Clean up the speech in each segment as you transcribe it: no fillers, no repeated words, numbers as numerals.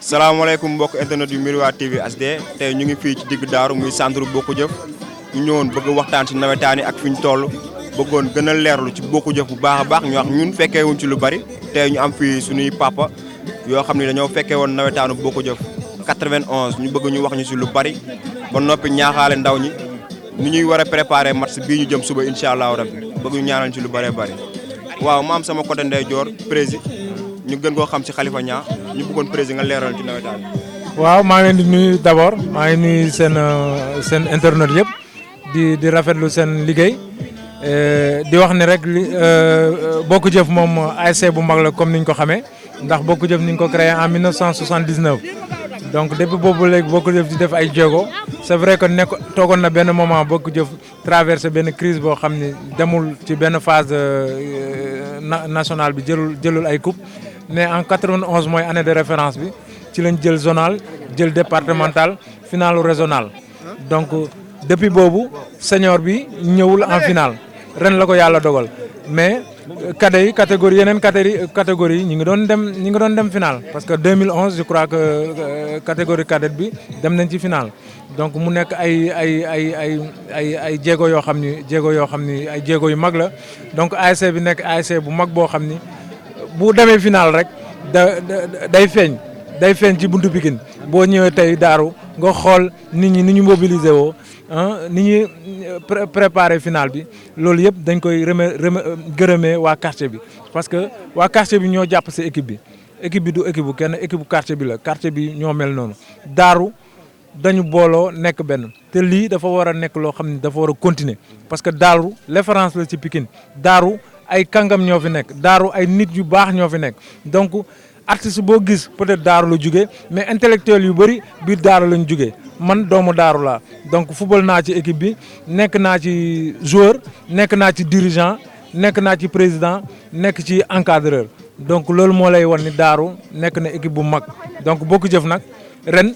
salaamaaleykum mbokk internet yu Miroir TV HD tey ñu ngi fii ci digg daaru muy centre Bokku Jëf ñu ñëwoon bëgg waxtaan ci nawetaan yi ak fi ñu toll bëggoon gën a leerlu ci Bokku Jëf bu baax a baax ñu wax ñun fekkee wuñ ci lu bari tey ñu am fii suñuy papa yoo xam ne dañoo fekkee woon nawetaanu Bokku Jëf 91 ñu bëgg ñu wax ñu ci lu bari ba noppi ñaaxaale ndaw ñi ni ñuy war a préparer match bii ñu jëm suba incha allahu rabbi bëgg ñu ñaanal ci lu bëree bëri waaw ma am sama côté ndeyjoor président ñu gën koo xam ci Khalifa Niang ñu bëggoon président nga leeral ci nawetaan bi. waaw maa ngi leen di nuyu d'abord maa ngi nuyu seen internet yëpp di rafetlu seen liggéey di wax ni rek Bokku Jëf moom ASC bu mag la comme niñ ko xamee ndax Bokku Jëf ni ñu ko créé en 1979 donc depuis boobu léegi Bokku Jëf di def ay jéego c'est vrai que toogoon na benn moment Bokku Jëf traversé benn crise boo xam ni demul ci benn phase nationale bi jëlul ay coupe mais en 91 mooy année de référence bi ci lañ jël zonal jël départemental finalu régional donc depuis boobu senior bi ñëwul en finale ren la ko yàlla dogal mais cadet yi yeneen catégorie yi ñi ngi doon dem finale parce que 2011 je crois que catégorie cadette bi dem nañ ci finale donc mu nekk ay jéego yoo xam ni ay jéego yu mag la donc ASC bi nekk ASC bu mag boo xam ni bu demee final rek day feeñ ci buntu Pikine boo ñëwee tey daaru nga xool nit ñi ni ñu mobiliser woo ni ñuy préparer final bi loolu yëpp dañ koy gërëmee waa quartier bi parce que waa quartier bi ñoo jàpp si équipe bi du équipe bu kenn équipe bu quartier bi la quartier bi ñoo mel noonu daaru dañu booloo nekk benn te lii dafa war a nekk loo xam ne dafa war a continuer parce que daaru référence la ci Pikine daaru ay kàngam ñoo fi nekk daaru ay nit yu baax ñoo fi nekk donc artiste boo gis peut-être daaru la jugee mais intellectuel yu bëri biir daaru lañ jugee man doomu daaru laa donc football naa ci équipe bi nekk naa ci joueur nekk naa ci dirigeant nekk naa ci président nekk ci encadreur donc loolu moo lay wan ni daaru nekk na équipe bu mag donc Bokku Jëf nag ren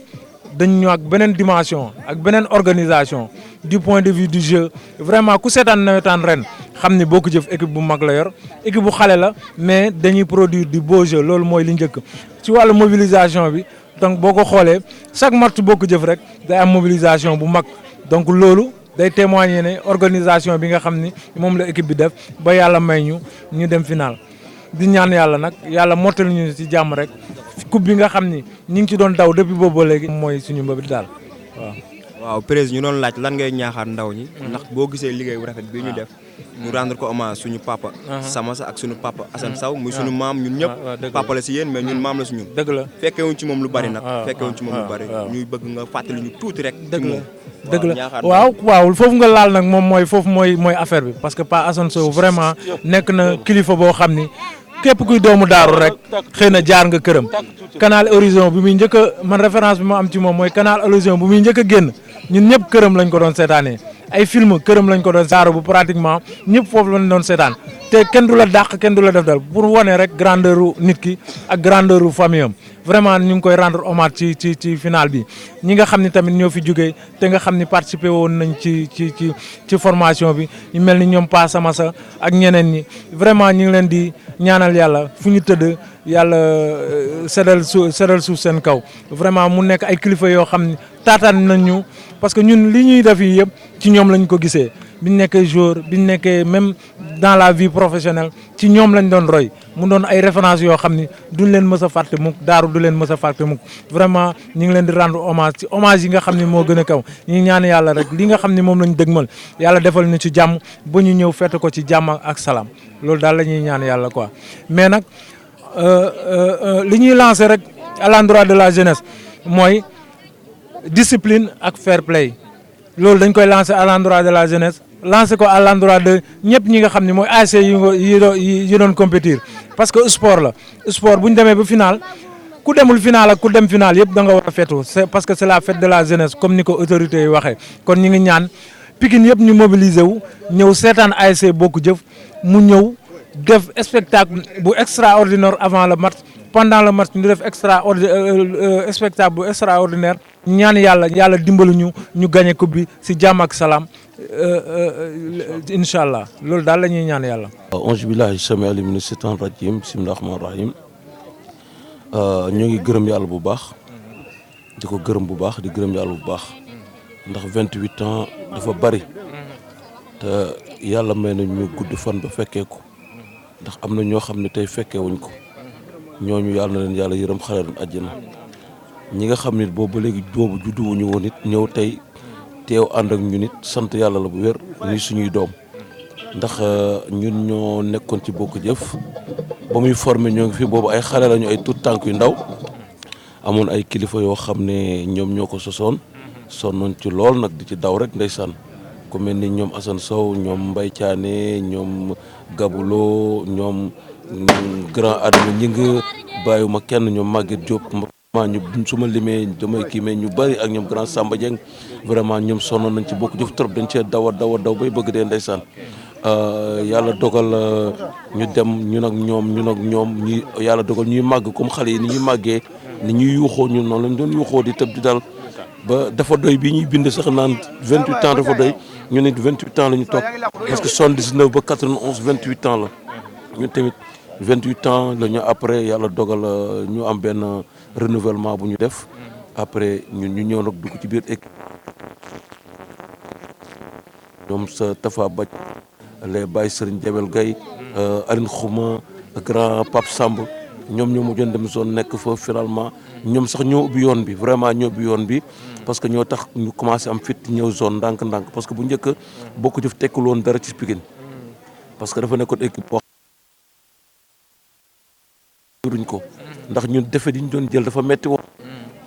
dañ ñëw ak beneen dimension ak beneen organisation du point de vue du jeu vraiment ku seetaan nawetaan ren xam ni Bokku Jëf équipe bu mag la yor équipe bu xale la mais dañuy produire du beau jeu loolu mooy li njëkk ci wàllu mobilisation bi donc boo ko xoolee chaque match Bokku Jëf rek day am mobilisation bu mag donc loolu day témoigner ne organisation bi nga xam ni moom la équipe bi def ba yàlla may ñu dem final di ñaan yàlla nag yàlla mottali ñu ci jàmm rek coupe bi nga xam ni ñu ngi ci doon daw depuis boobu ba léegi mooy suñu mbëbët daal waaw. waaw président ñu doon laaj lan ngay ñaaxaat ndaw ñi. ndax boo gisee liggéey bu rafet bii ñu def. ñu rendre ko hommage suñu papa. Samassa ak suñu papa Assane Sow muy suñu maam ñun ñëpp. papa la si yéen mais ñun maam la si ñun. dëgg la fekkewuñ ci moom lu bari nag. fekkewuñ ci moom lu bari. ñuy bëgg nga fàttali ñu tuuti rek. dëgg la waaw foofu nga laal nag moom mooy affaire bi parce que Pa Assane Sow vraiment nekk na kilifa boo xam ni. képp kuy doomu daaru rek xëy na jaar nga këram canal horizon bi muy njëkk a man référence bi ma am ci moom mooy canal horizon bu muy njëkk a génn ñun ñëpp këram lañ ko doon seetaanee ay film këram lañ ko doon daaru bu pratiquement ñëpp foofu lañ doon seetaan te kenn du la dàq kenn du la def dal pour wane rek grandeur nit ki ak grandeur famille am vraiment ñu ngi koy rendre hommage ci final bi ñi nga xam ni tamit ñoo fi jógee te nga xam ni participé woon nañ ci formation bi ñu mel ni ñoom Pa Samassa ak ñeneen ñi vraiment ñu ngi leen di ñaanal yàlla fu ñu tëdd yàlla seddal suuf seen kaw vraiment mu nekk ay kilifa yoo xam ni taataan nañ ñu parce que ñun li ñuy def yi yëpp ci ñoom lañ ko gisee biñ nekkee joueur biñ nekkee même dans la vie professionnelle ci ñoom lañ doon roy mu doon ay références yoo xam ni duñ leen mës a fàtte mukk daaru du leen mës a fàtte mukk vraiment ñu ngi leen di rendre hommage ci hommage yi nga xam ni moo gën a kaw ñu ngi ñaan yàlla rek li nga xam ni moom lañ dëgmal yàlla defal ñu ci jàmm ba ñu ñëw fete ko ci jàmm ak salaam loolu daal la ñuy ñaan yàlla quoi mais nag li ñuy lancer rek à l'endroit de la jeunesse mooy discipline ak fair play loolu dañ koy lancer à l'endroit de la jeunesse lancer ko à l'endroit de ñëpp ñi nga xam ne mooy ASC yi doon compétir parce que sport la sport bu ñu demee ba final ku demul final ak ku dem final yëpp da nga war a fetu c'est parce que c'est la fête de la jeunesse comme ni ko autorités yi waxee kon ñu ngi ñaan Pikine yëpp ñu mobiliser wu ñëw seetaan ASC Bokku Jëf mu ñëw def spectacle bu extraordinaire avant le match pendant le match ñu def spectacle bu extraordinaire ñaan yàlla dimbali ñu gagné coupe bi si jàmm ak salaam incha allah loolu daal la ñuy ñaan yàlla. auzu billahi sami alim mina shaytan rajim bismillahi rahmani rahim ñoo ngi gërëm yàlla bu baax di ko gërëm bu baax di gërëm yàlla bu baax ndax 28 ans dafa bari te yàlla may na ñu gudd fan ba fekkee ko ndax am na ñoo xam ne tey fekkee wuñ ko ñooñu yàlla na leen yàlla yërëm xale leen àjjana ñi nga xam ne boobu ba léegi boobu judduwuñu woon it ñëw tey teew ànd ak ñun it sant yàlla la bu wér ni suñuy doom ndax ñun ñoo nekkoon ci Bokk Jëf ba muy formé ñoo ngi fi boobu ay xale lañu ay tout tànk yu ndaw amoon ay kilifa yoo xam ne ñoom ñoo ko sosoon sonnoon ci lool nag di ci daw rek ndeysaan ku mel ni ñoom Assane Sow ñoom Mbaye Thiané ñoom Gabulo ñoom grand Adama Ñing bàyyiwuma kenn ñoom Maguette Diop ñu su ma limee damay kii mais ñu bëri ak ñoom grand Samba Dieng vraiment ñoom sonnoon nañ ci Bokk Jëf trop dañ cee daw a daw bay bëgg dee ndeysaan yàlla dogal ñu dem ñun ak ñoom ñi yàlla dogal ñuy màgg comme xale yi ni ñuy màggee ni ñuy yuuxoo ñun noonu lañ doon yuuxoo di tëb di dal ba dafa doy bi ñuy bind sax naan 28 ans dafa doy ñu ne 28 ans la ñu toog parce que 79 ba 91 28 ans la ñun tamit 28 ans la ñu après yàlla dogal ñu am benn renouvellement bu ñu def après ñun ñu ñëw nag dugg ci biir équipe ñoom sa Tafa Baj les Baye Serigne Jabel Gaye Aline Khouma grand Pape Samb ñoom ñoo mujjoon dem zone nekk fa finalement ñoom sax ñoo ubbi yoon bi vraiment ñoo ubbi yoon bi parce que ñoo tax ñu commencé am fit ñëw zone ndànk-ndànk parce que bu njëkk Bokk Jëf tekkul woon dara ci Pikine parce que dafa nekkoon équipe boo ruñ ko ndax ñun defe di ñu doon jël dafa metti woon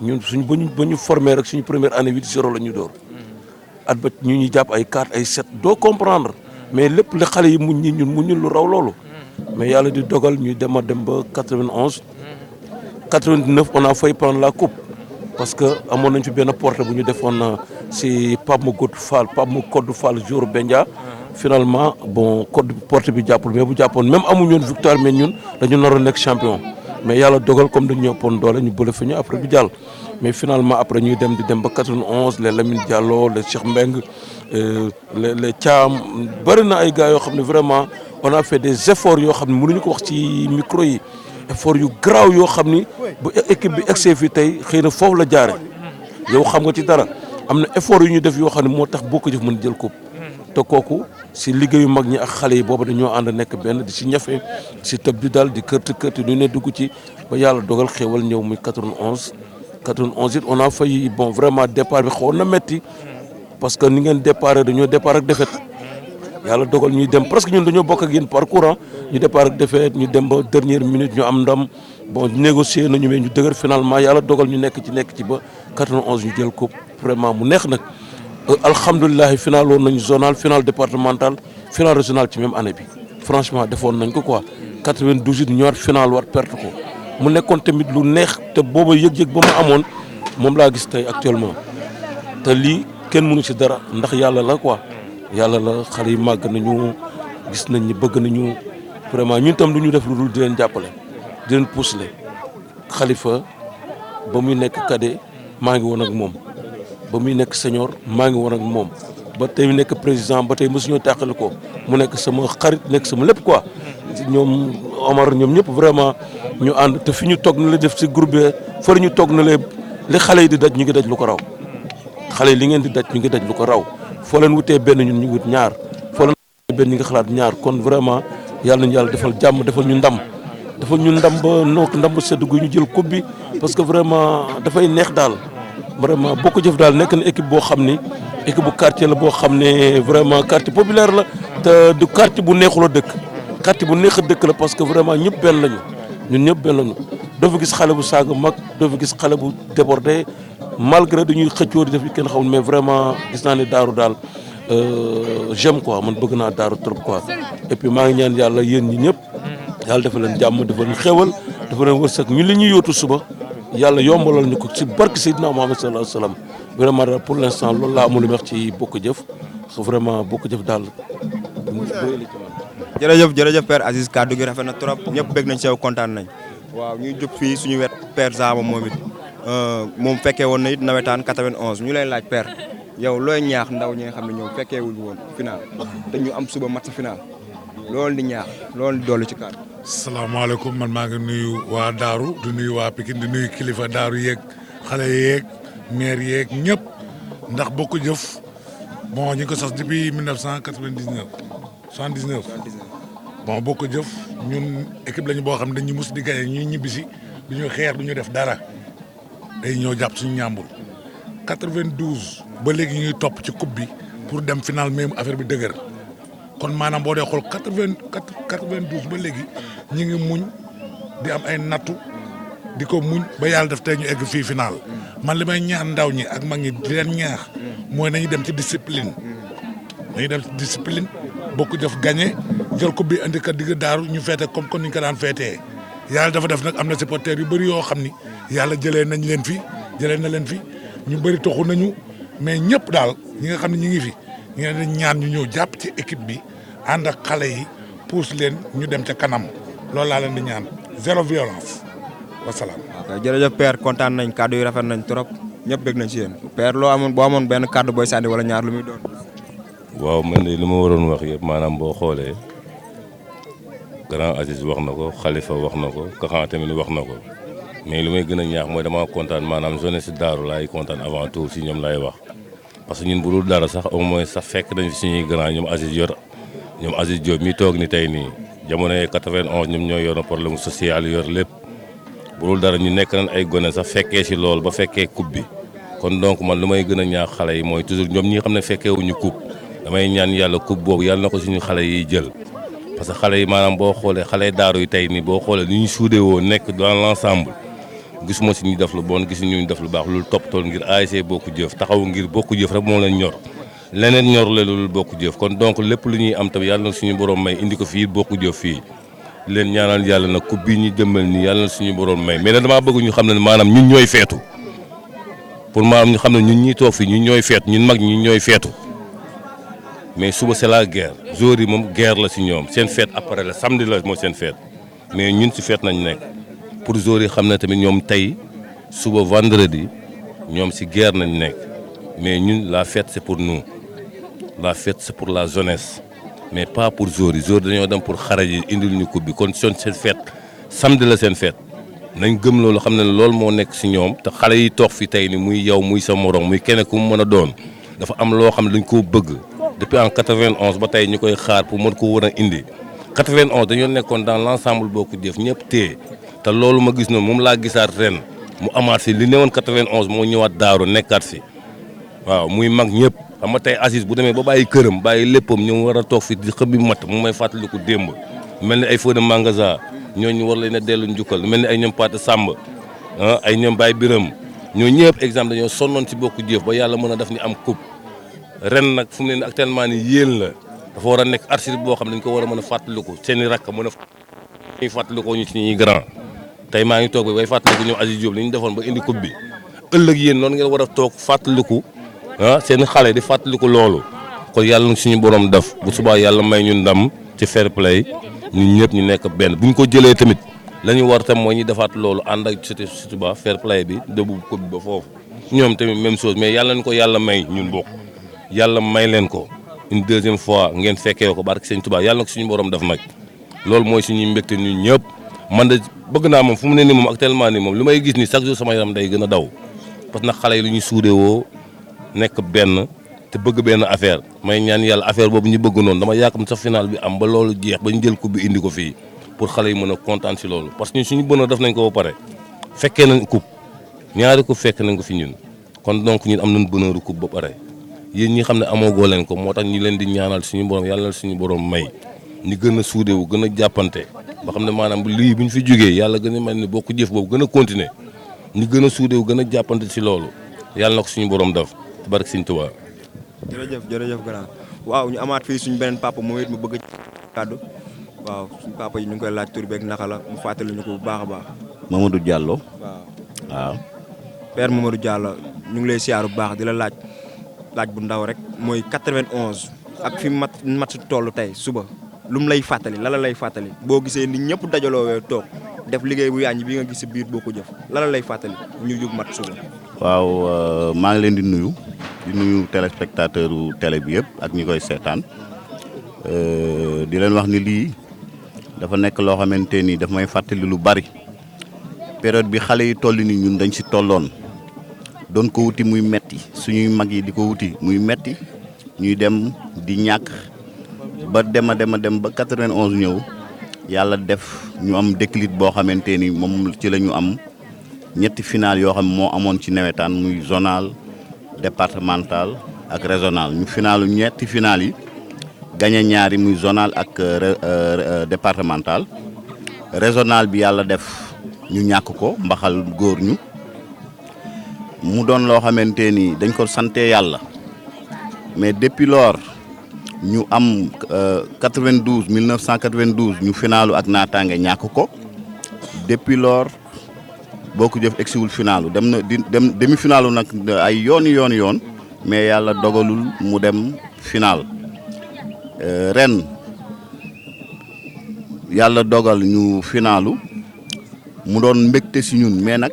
ñun suñ ba ñu formé rek suñu première année 8-0 la ñu door at ba ñu jàpp ay 4 ay 7 doo comprendre mais lépp li xale yi muñ ñi ñun muñul lu raw loolu mais yàlla di dogal ñuy dem a dem ba 91 89 on a failli prendre la coupe parce que amoon nañ fi benn porte bu ñu defoon si Pape Codou Fall jour Bendia finalement bon code porte bi jàppul mais bu jàppoon même amuñu woon victoire mais ñun dañu naroon nekk champion mais yàlla dogal comme dañu ñëppoon doole ñu bële fi ñu après du jàll mais finalement après ñuy dem di dem ba 91 les Lamine Diallo les Cheikh Mbeng les Thiam bëri na ay gars yoo xam ne vraiment on a fait des efforts yoo xam ne mënuñu ko wax ci micro yi effort yu garaaw yoo xam ni bu équipe bi egsee fii tey xëy na foofu la jaare yow xam nga ci dara am na effort yu ñu def yoo xam ne moo tax Bokk Jëf mën jël coupe te kooku si liggéeyu mag ñi ak xale yi boobu dañoo ànd nekk benn di si ñafe si tëb di dal di kërti ñu ne dugg ci ba yàlla dogal xéewal ñëw muy 91 it on a failli bon vraiment départ bi xawoon na metti parce que ni ngeen départ dañoo départ ak défaite yàlla dogal ñuy dem presque ñun dañoo bokk ak yéen parcours ñu départ ak défaite ñu dem ba dernière minute ñu am ndam bon négocier nañu mais ñu dëgër finalement yàlla dogal ñu nekk ci ba 91 ñu jël coupe vraiment mu neex nag alhamdulilah final woon nañu zonal final départemental final régional ci même année bi franchement defoon nañ ko quoi 92 it ñëwaat final war perte ko mu nekkoon tamit lu neex te booba yëg-yëg ba ma amoon moom laa gis tey actuellement te lii kenn mënu ci dara ndax yàlla la quoi yàlla la xale yi màgg nañu gis nañ ni bëgg nañu vraiment ñun tam lu ñu def lu dul di leen jàppale di leen pousser Khalifa ba muy nekk cadet maa ngi woon ak moom ba muy nekk senior maa ngi woon ak moom ba tey nekk président ba tey mosuñoo tàqali ko mu nekk sama xarit nekk sama lépp quoi ñoom Omar ñoom ñëpp vraiment ñu ànd te fi ñu toog na la def si groupe bi fa ñu toog na li xale yi di daj ñu ngi daj lu ko raw xale yi li ngeen di daj ñu ngi daj lu ko raw foo leen wutee benn ñun ñu wut ñaar foo leen wutee benn ñu ngi xalaat ñaar kon vraiment yàlla nañu yàlla defal jàmm defal ñu ndam ba nook ndam ba sedd gu ñu jël coupe bi parce que vraiment dafay neex daal vraiment Bokk Jëf daal nekk na équipe boo xam ni équipe bu quartier la boo xam ne vraiment quartier populaire la te du quartier bu neexul a dëkk quartier bu neex a dëkk la parce que vraiment ñëpp benn lañu ñun ñëpp benn lañu doo fa gis xale bu saaga mag doo fa gis xale bu débordé malgré dañuy xëccoo di def li kenn xamul mais vraiment gis naa ne daaru daal j'aime quoi man bëgg naa daaru trop quoi et puis maa ngi ñaan yàlla yéen ñi ñëpp yàlla dafa leen jàmm dafa leen xéwal dafa leen wërsëg ñu li ñuy yóotu suba yàlla yombalal ñu ko ci barke Seydina Muhammad sallallahu alayhi wa sallam vraiment daal pour l'instant loolu laa amul lu wax ci Bokk Jëf vraiment Bokk Jëf daal. jërëjëf Père Aziz kaddu gi rafet na trop ñëpp bëgg nañ ci yow kontaan nañ waaw ñuy jub fii suñu wet Père Zama moom it moom fekkee woon na it nawetaan 91 ñu lay laaj Père yow looy ñaax ndaw ñi nga xam ne ñoom fekkee wuñu woon final te ñu am suba match final loolu di ñaax loolu di dolli ci kaddu salaamaaleykum man maa ngi nuyu waa Daaru di nuyu waa Pikine di nuyu kilifa Daaru yeeg xale yeeg maire yeeg ñëpp ndax Bokk Jëf bon ñu ngi ko sos depuis 1999 79 bon Bokk Jëf ñun équipe lañu boo xam ne dañu mus di gaye ñuy ñibbisi du ñu xeex du ñu def dara day ñëw jàpp suñu ñàmbur 92 ba léegi ñuy topp ci coupe bi pour dem final même affaire bi dëgër kon maanaam boo dee xool 92 ba léegi ñu ngi muñ di am ay nattu di ko muñ ba yàlla def tey ñu egg fii final man li may ñaan ndaw ñi ak mag ñi di leen ñaax mooy nañu dem ci discipline Bokk Jëf gagné jël coupe bi indi ko digg Daaru ñu feete comme ni ñu ko daan feetee yàlla dafa def nag am na supporters yu bëri yoo xam ni yàlla jëlee na leen fi ñu bëri toxu nañu mais ñëpp daal ñi nga xam ne ñu ngi fi ñu ngi leen ñaan ñu ñëw jàpp ci équipe bi ànd ak xale yi pousse leen ñu dem ca kanam loolu laa leen di ñaan zéro violence wasalaam. ok jërëjëf père kontaan nañ kàddu yi rafet nañ trop ñëpp bég nañ ci yéen père boo amoon benn kàddu booy sànni wala ñaar lu muy doon. waaw man de li ma waroon wax yëpp maanaam boo xoolee grand Aziz wax na ko Khalifa wax na ko Kaxan tamit wax na ko mais li may gën a ñaax mooy dama kontaan maanaam jeunesse si Daaru laay kontaan avant tout si ñoom laay wax. parce que ñun bu dul dara sax au moins sax fekk nañ fi suñuy grand ñoom Aziz Diop mi toog ni tey nii jamono yi 91 ñoom ñoo yor problème social yor lépp bu dul dara ñu nekk nañ ay gone sax fekkee si loolu ba fekkee coupe bi kon donc man lu may gën a ñaax xale yi mooy toujours ñoom ñi xam ne fekkee wuñu coupe damay ñaan yàlla coupe boobu yàlla na ko suñu xale yi jël parce que xale yi maanaam boo xoolee xale Daaru yi tey nii boo xoolee ni ñu suudee woo nekk dans l'ensemble gisuma si ñu def lu bon gis ñu def lu baax loolu toppatool ngir ASC Bokk Jëf taxaw ngir Bokk Jëf rek moo leen ñor leneen ñor la loolu Bokk Jëf kon donc lépp lu ñuy am tamit yàlla na suñu borom may indi ko fii Bokk Jëf fii leen ñaanal yàlla nag coupe bii ñu jëmmal nii yàlla na suñu borom may mais nag damaa bëgg ñu xam ne maanaam ñun ñooy feetu pour maanaam ñu xam ne ñun ñuy toog fii ñun ñooy feetu ñun mag ñi ñooy feetu mais suba c'est la guerre jour yi moom guerre la si ñoom seen fête après la samedi la moo seen fête mais ñun si fête nañ nekk pour jour yi xam ne tamit ñoom tey suba vendredi ñoom si guerre nañ nekk mais ñun la fête c'est pour nous la fête c'est pour la jeunesse mais pas pour jour yi dañoo dem pour xare yi indil ñu coupe bi kon seen fête samedi la seen fête nañ gëm loolu xam ne loolu moo nekk si ñoom te xale yi toog fi tey ni muy yow muy sa morom muy keneen ku mu mën a doon dafa am loo xam ne dañ koo bëgg depuis en 91 ba tey ñu koy xaar pour mën ko war a indi 91 dañoo nekkoon dans l'ensemble Bokk Jëf ñëpp téye te loolu ma gis noonu moom laa gisaat ren mu amaat fi li newoon 91 moo ñëwaat Daaru nekkaat fi waaw muy mag ñëpp xam nga tey Aziz bu demee ba bàyyi këram bàyyi léppam ñu war a toog fi di xëb bi mat mu may fàttaliku démb mel ni ay Fodé Mangaza ñooñu war leen a dellu njukkal mel ni ay ñoom Pate Samba ay ñoom Baye Biram ñoo ñëpp exemple dañoo sonnoon ci Bokk Jëf ba yàlla mën a def ni am coupe ren nag fu mu ne nii actuellement ni yéen la dafa war a nekk archive boo xam ne dañ ko war a mën a fàttaliku seen i rakk mën a fàttalikoo ñu ci ñuy grand tey maa ngi toog ba bay fàttaliku ñoom Aziz Diop li ñu defoon ba indi coupe bi ëllëg yéen noonu ngeen war a toog fàttaliku seen xale di fàttaliku loolu kon yàlla na suñu borom def bu subaa yàlla may ñu ndam ci fair play ñun ñëpp ñu nekk benn bu ñu ko jëlee tamit la ñu war tam mooy ñu defaat loolu ànd ak surtout ba fair play bi dëbbu coupe bi ba foofu ñoom tamit même chose mais yàlla nañu ko yàlla may ñun bokk yàlla may leen ko une deuxième fois ngeen fekkee ko barke Sëñ Tuubaa yàlla na ko suñu borom def nag loolu mooy suñuy mbégte ñun ñëpp man de bëgg naa moom fu mu ne nii moom actuellement nii moom li may gis ni chaque jour sama yaram day gën a daw parce que nag xale yi lu ñuy suudee woo nekk benn te bëgg benn affaire may ñaan yàlla affaire boobu ñu bëgg noonu dama yaakaar sa final bi am ba loolu jeex ba ñu jël coupe bi indi ko fii pour xale yi mën a kontaan si loolu parce que ñun suñu bonheur def nañ ko ba pare fekkee nañ coupe ñaari coupe fekk nañ ko fi ñun kon donc ñun am nañ bonheuru coupe ba pare yéen ñi xam ne amoogoo leen ko moo tax ñu leen di ñaanal suñu borom yàlla suñu borom may ñu gën a suudewu gën a jàppante ba xam ne maanaam lii bu ñu fi jógee yàlla gën a mel ni Bokk Jëf boobu gën a continuer ñu gën a suudewu gën a jàppante si loolu yàlla na ko suñu borom def barke Sëñ Tuubaa. jërëjëf grand waaw ñu amaat fii suñu beneen papa moom it mu bëgg kàddu waaw suñu papa yi ñu ngi koy laaj tur beeg naka la mu fàttali ñu ko bu baax a baax. Mamadou Diallo. waaw père Mamadou Diallo ñu ngi lay siyaar bu baax di la laaj bu ndaw rek mooy 91 ak fi mat toll tey suba lu mu lay fàttali la lay fàttali boo gisee ni ñëpp dajaloowee toog def liggéey bu yàññi bi nga gis si biir Bokk Jëf la lay fàttali ñu jug mat suba. waaw maa ngi leen di nuyu téléspectateur u télé bi yëpp ak ñi koy seetaan di leen wax ni lii dafa nekk loo xamante ni daf may fàttali lu bari période bi xale yi toll ni ñun dañ si tolloon doon ko wuti muy metti suñuy mag yi di ko wuti muy metti ñuy dem di ñàkk ba dem ba 91 ñëw yàlla def ñu am déclic boo xamante ni moom ci la ñu am ñetti final yoo xam moo amoon ci nawetaan muy zonal départemental ak régional ñu finalu ñetti final yi gagné ñaari muy zonal ak départemental régional bi yàlla def ñu ñàkk ko mbaxal góor ñu mu doon loo xamante ni dañ ko sante yàlla mais depuis lors ñu am 1992 ñu finalu ak naataange ñàkk ko depuis lors Bokk Jëf egsiwul finalu dem na demi finalu nag ay yoon mais yàlla dogalul mu dem final ren yàlla dogal ñu finalu mu doon mbégte si ñun mais nag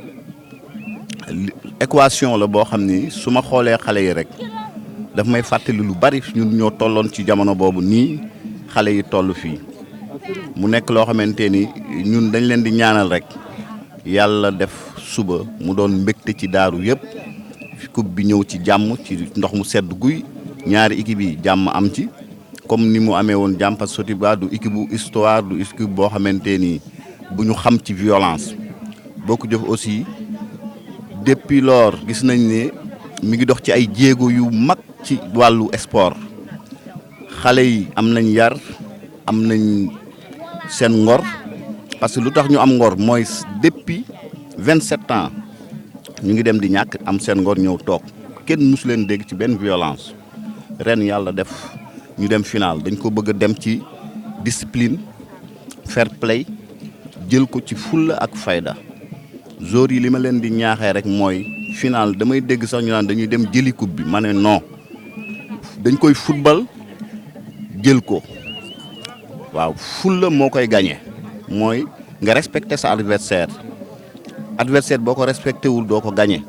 équation la boo xam ni su ma xoolee xale yi rek daf may fàttali lu bari ñun ñoo tolloon ci jamono boobu nii xale yi toll fii mu nekk loo xamante ni ñun dañ leen di ñaanal rek yàlla def suba mu doon mbégte ci daaru yëpp coupe bi ñëw ci jàmm ci ndox mu sedd guy ñaari équipe yi jàmm am ci comme ni mu amee woon jàmm parce que Sotiba du équipe bu histoire du équipe boo xamante ni bu ñu xam ci violence Bokk Jëf aussi depuis lors gis nañ ne mi ngi dox ci ay jéego yu mag ci wàllu sport xale yi am nañ yar am nañ seen ngor parce que lu tax ñu am ngor mooy depuis 27 ans ñu ngi dem di ñàkk am seen ngor ñëw toog kenn musu leen dégg ci benn violence ren yàlla def ñu dem final dañ ko bëgg a dem ci discipline fair play jël ko ci fulla ak fayda joueurs yi li ma leen di ñaaxee rek mooy final damay dégg sax ñu naan dañuy dem jëli coupe bi ma ne non dañ koy football jël ko waaw fulla moo koy gagné mooy nga respecté sa adversaire boo ko respecté wul doo ko gagné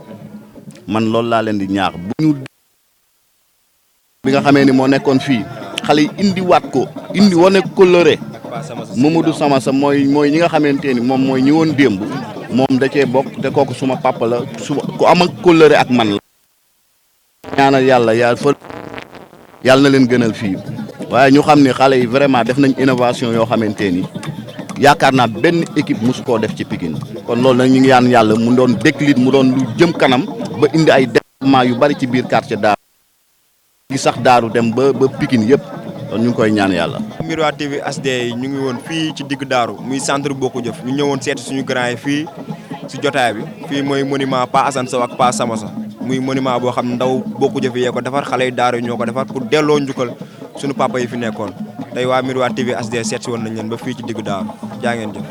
man loolu laa leen di ñaax bu ñu bi nga xamee ni moo nekkoon fii xale yi indi waat ko indi wane coloré Mamadou Samassa mooy ñi nga xamante ni moom mooy ñi woon démb moom da cee bokk te kooku suma papa la ku am ak coloré ak man la ñaanal yàlla na leen gënal fii waaye ñu xam ne xale yi vraiment def nañ innovation yoo xamante ni yaakaar naa benn équipe mosu koo def ci Pikine kon loolu nag ñu ngi yaan yàlla mu doon déclic mu doon lu jëm kanam ba indi ay développement yu bari ci biir quartier Daaru gi sax Daaru dem ba Pikine yëpp kon ñu ngi koy ñaan yàlla. Miroir TV HD yi ñu ngi woon fii ci digg Daaru muy centre Bokk Jëf ñu ñëwoon seeti suñu grand yi fii si jotaay bi fii mooy monument Pa Assane Sow ak Pa Samassa muy monument boo xam ne ndaw Bokk Jëf yee ko defar xale yu Daaru ñoo ko defar pour delloo njukkal suñu papa yi fi nekkoon tey waa Miroir TV HD seet si woon nañ leen ba fii ci digg Daaru jaa ngeen jëf.